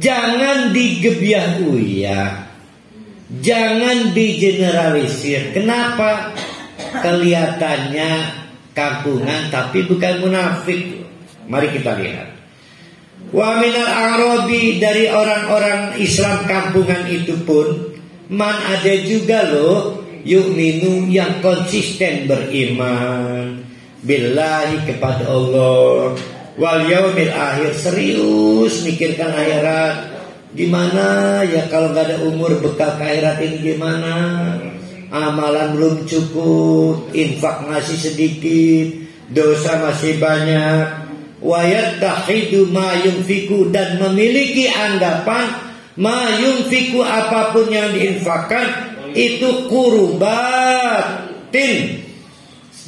Jangan digebiah uyah, jangan digeneralisir. Kenapa? Kelihatannya kampungan tapi bukan munafik. Mari kita lihat. Wa minal a'rabi, dari orang-orang Islam kampungan itu pun man, ada juga loh, yu'minu, yang konsisten beriman billahi, kepada Allah, wal yaumil akhir, serius mikirkan akhirat. Gimana ya kalau nggak ada umur bekal ke akhirat ini, gimana? Amalan belum cukup, infak masih sedikit, dosa masih banyak. Wa yattahidu ma yunfiku, dan memiliki anggapan ma yunfiku, apapun yang diinfakkan itu kurbatin,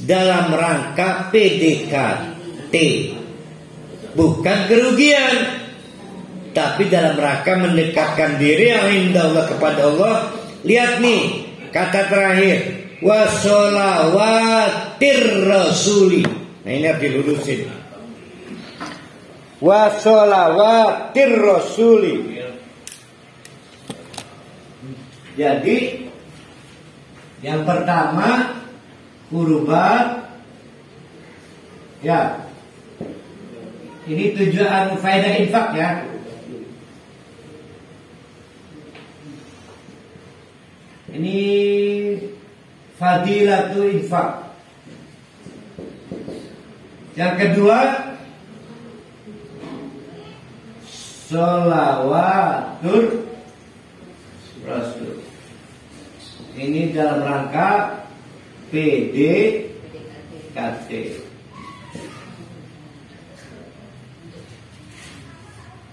dalam rangka PDKT, bukan kerugian, tapi dalam rangka mendekatkan diri yang indah Allah kepada Allah. Lihat nih kata terakhir, wasolawatir rasuli. Nah ini harus dilurusin, wasolawatir rasuli. Jadi yang pertama kurbat, ya ini tujuan faedah infak ya. Ini fadilatul infak. Yang kedua sholawatur rasul. Ini dalam rangka PDKT.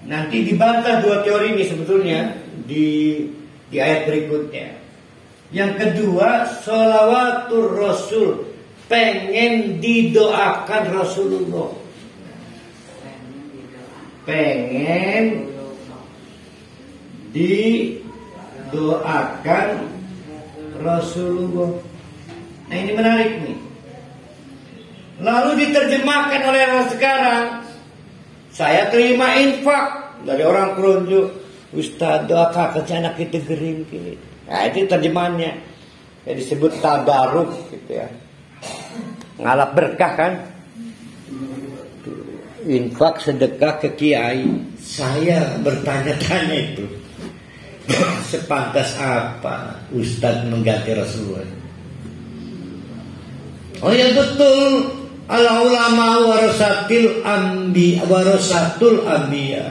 Nanti dibantah dua teori ini sebetulnya di ayat berikutnya. Yang kedua, sholawatur rasul, pengen didoakan Rasulullah, pengen didoakan Rasulullah. Nah ini menarik nih. Lalu diterjemahkan oleh orang sekarang, saya terima infak dari orang kerunjuk, Ustaz doakan ke anak kita gering gini. Nah itu terjemahannya, ya, disebut tabaruk gitu ya, ngalap berkah kan. Infak sedekah ke kiai. Saya bertanya-tanya itu, sepantas apa Ustaz mengganti Rasulullah? Oh ya betul, al ulama warasatul anbiya.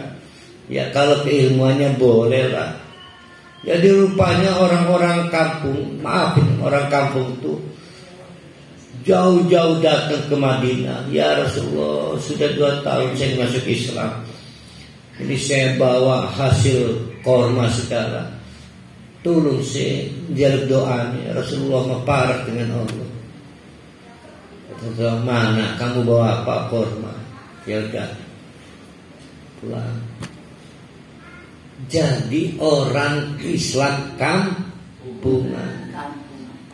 Ya kalau keilmuannya boleh lah. Jadi rupanya orang-orang kampung, maafin orang kampung tuh jauh-jauh datang ke Madinah. Ya Rasulullah, sudah 2 tahun saya masuk Islam. Ini saya bawa hasil korma sekarang. Tolong saya jaluk doanya. Rasulullah meparah dengan Allah. Kata, mana kamu bawa apa korma? Ya udah, pulang. Jadi orang Islam kampungan,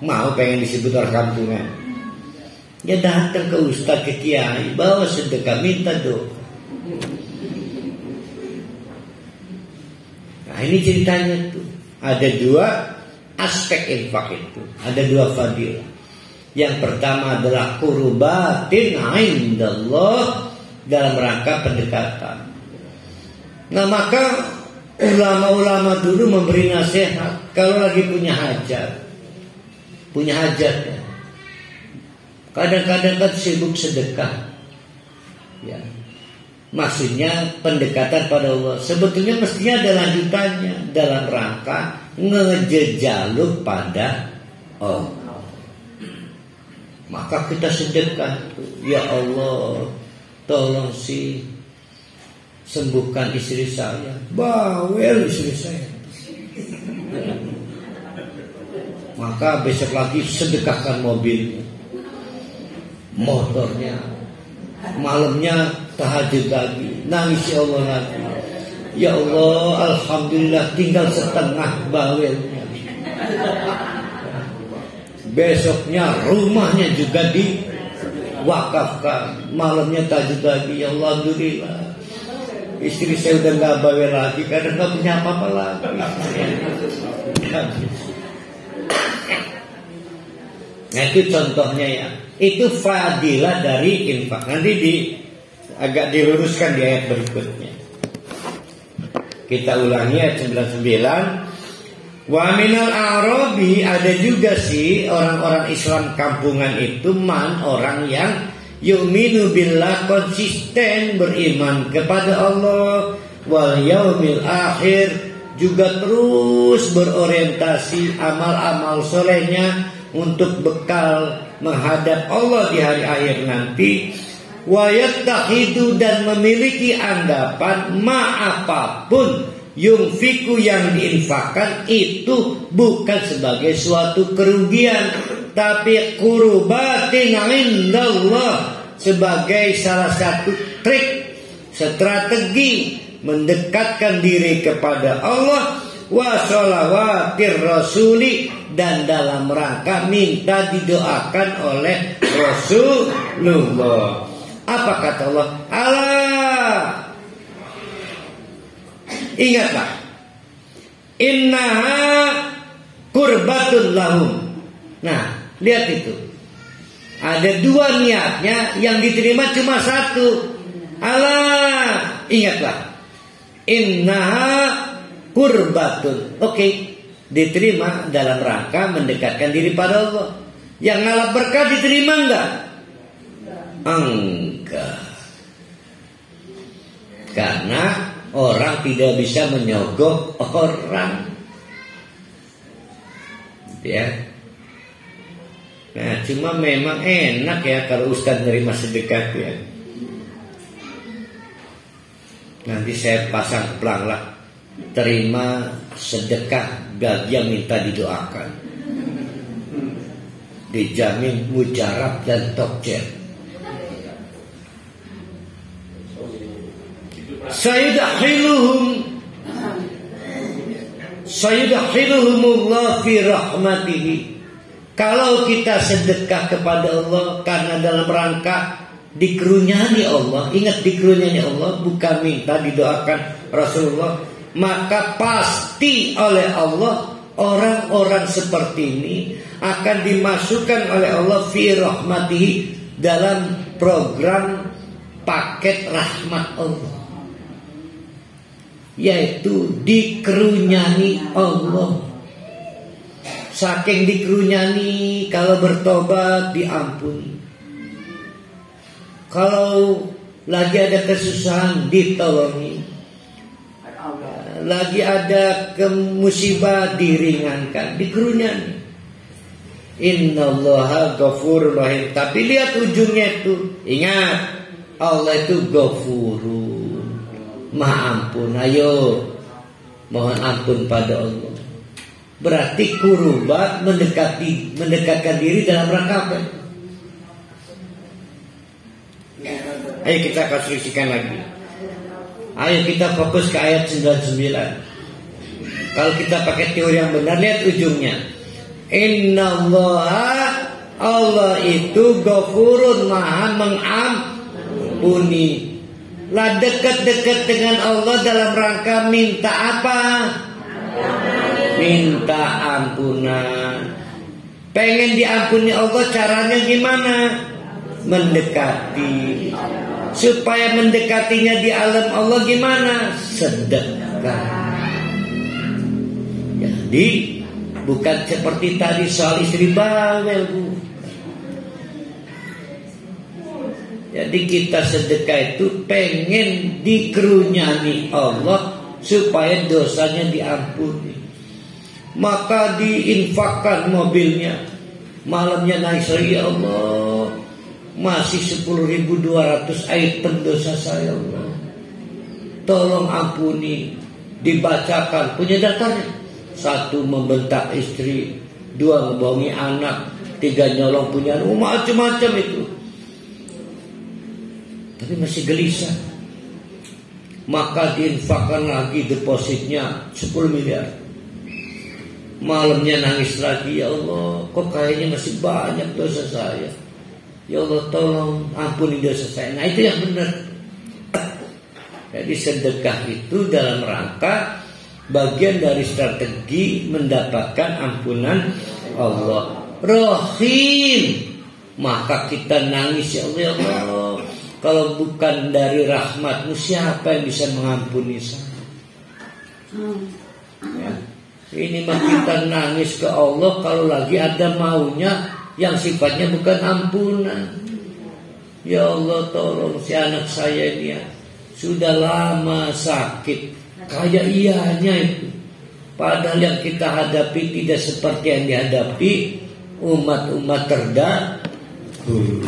mau pengen disebut orang kampungan, ya datang ke ustaz, ke kiai, bawa sedekah, minta doa. Nah ini ceritanya tuh. Ada 2 aspek infak itu, ada 2 fadilah. Yang pertama adalah qurbatin indallah, dalam rangka pendekatan. Nah maka ulama-ulama dulu memberi nasihat, kalau lagi punya hajat ya, kadang-kadang kan sibuk sedekah ya, maksudnya pendekatan pada Allah. Sebetulnya mestinya ada lanjutannya, dalam rangka ngejejaluk pada Allah. Maka kita sedekah, ya Allah tolong sembuhkan istri saya, bawel istri saya. Maka besok lagi sedekahkan mobilnya, motornya, malamnya tahajud lagi, nangis ya Allah lagi. Ya Allah, alhamdulillah tinggal setengah bawelnya. Besoknya rumahnya juga diwakafkan, malamnya tahajud lagi, ya Allah alhamdulillah. Istri saya udah nggak bawel lagi karena nggak punya apa-apa lagi. Nah itu contohnya ya. Itu fadilah dari infak. Nanti agak diluruskan di ayat berikutnya. Kita ulangi ayat 99. Wa minal a'rabi, ada juga sih orang-orang Islam kampungan itu orang yang yu'minu billah, konsisten beriman kepada Allah, wal yaumil akhir, juga terus berorientasi amal-amal solehnya untuk bekal menghadap Allah di hari akhir nanti. Wa yattahidu, dan memiliki anggapan apapun yunfiku yang diinfakkan itu bukan sebagai suatu kerugian, tapi qurbatin indallah, sebagai salah satu trik, strategi mendekatkan diri kepada Allah, wa sholawatir rasuli, dan dalam rangka minta didoakan oleh Rasulullah. Apa kata Allah? Allah, ingatlah, innaha qurbatun lahum. Nah, lihat itu. Ada dua niatnya, yang diterima cuma satu. Allah, ingatlah, innaha qurbatun. Oke, diterima dalam rangka mendekatkan diri pada Allah. Yang ngalap berkah diterima enggak? Enggak. Karena orang tidak bisa menyogok orang, ya. Nah, cuma memang enak ya kalau Ustaz nerima sedekah ya. Nanti saya pasang pelanglah, terima sedekah bagi yang minta didoakan, dijamin mujarab dan tokjer. Sayudakhiluhumullah fi rahmatihi. Kalau kita sedekah kepada Allah karena dalam rangka dikerunyani Allah, ingat dikerunyani Allah, bukan minta didoakan Rasulullah, maka pasti oleh Allah orang-orang seperti ini akan dimasukkan oleh Allah fi rahmatihi, dalam program paket rahmat Allah, yaitu dikerunyani Allah. Saking dikerunyani, kalau bertobat diampuni, kalau lagi ada kesusahan ditolongi, lagi ada musibah diringankan, dikerunyani. Innallaha ghafurur rahim. Tapi lihat ujungnya itu, ingat, Allah itu ghafurun, Maha ampun. Ayo mohon ampun pada Allah. Berarti kurbat mendekatkan diri dalam rangka apa? Ayo kita konstruksikan lagi. Ayo kita fokus ke ayat 99. Kalau kita pakai teori yang benar, lihat ujungnya. Innallaha, Allah itu ghafurun, Maha mengampuni. Lah dekat-dekat dengan Allah dalam rangka minta apa? Minta ampunan. Pengen diampuni Allah, caranya gimana? Mendekati. Supaya mendekatinya di alam Allah gimana? Sedekah. Jadi bukan seperti tadi soal istri bawel, Bu. Jadi kita sedekah itu pengen dikerunyani Allah supaya dosanya diampuni. Maka diinfakkan mobilnya, malamnya nangis lagi, ya Allah, masih 10.200 item dosa saya, Allah, tolong ampuni. Dibacakan, punya daftarnya. 1 membentak istri, 2 ngebohongi anak, 3 nyolong punya anak, macam-macam itu. Tapi masih gelisah. Maka diinfakkan lagi depositnya 10 miliar. Malamnya nangis lagi, ya Allah, kok kayaknya masih banyak dosa saya. Ya Allah, tolong ampuni dosa saya. Nah itu yang benar. Jadi sedekah itu dalam rangka bagian dari strategi mendapatkan ampunan Allah. Rahim, maka kita nangis, ya Allah, ya Allah, kalau bukan dari rahmatmu siapa yang bisa mengampuni saya? Ya. Ini mah kita nangis ke Allah kalau lagi ada maunya yang sifatnya bukan ampunan. Ya Allah, tolong si anak saya ini ya, sudah lama sakit, kayak ianya itu. Padahal yang kita hadapi tidak seperti yang dihadapi umat-umat terdahulu.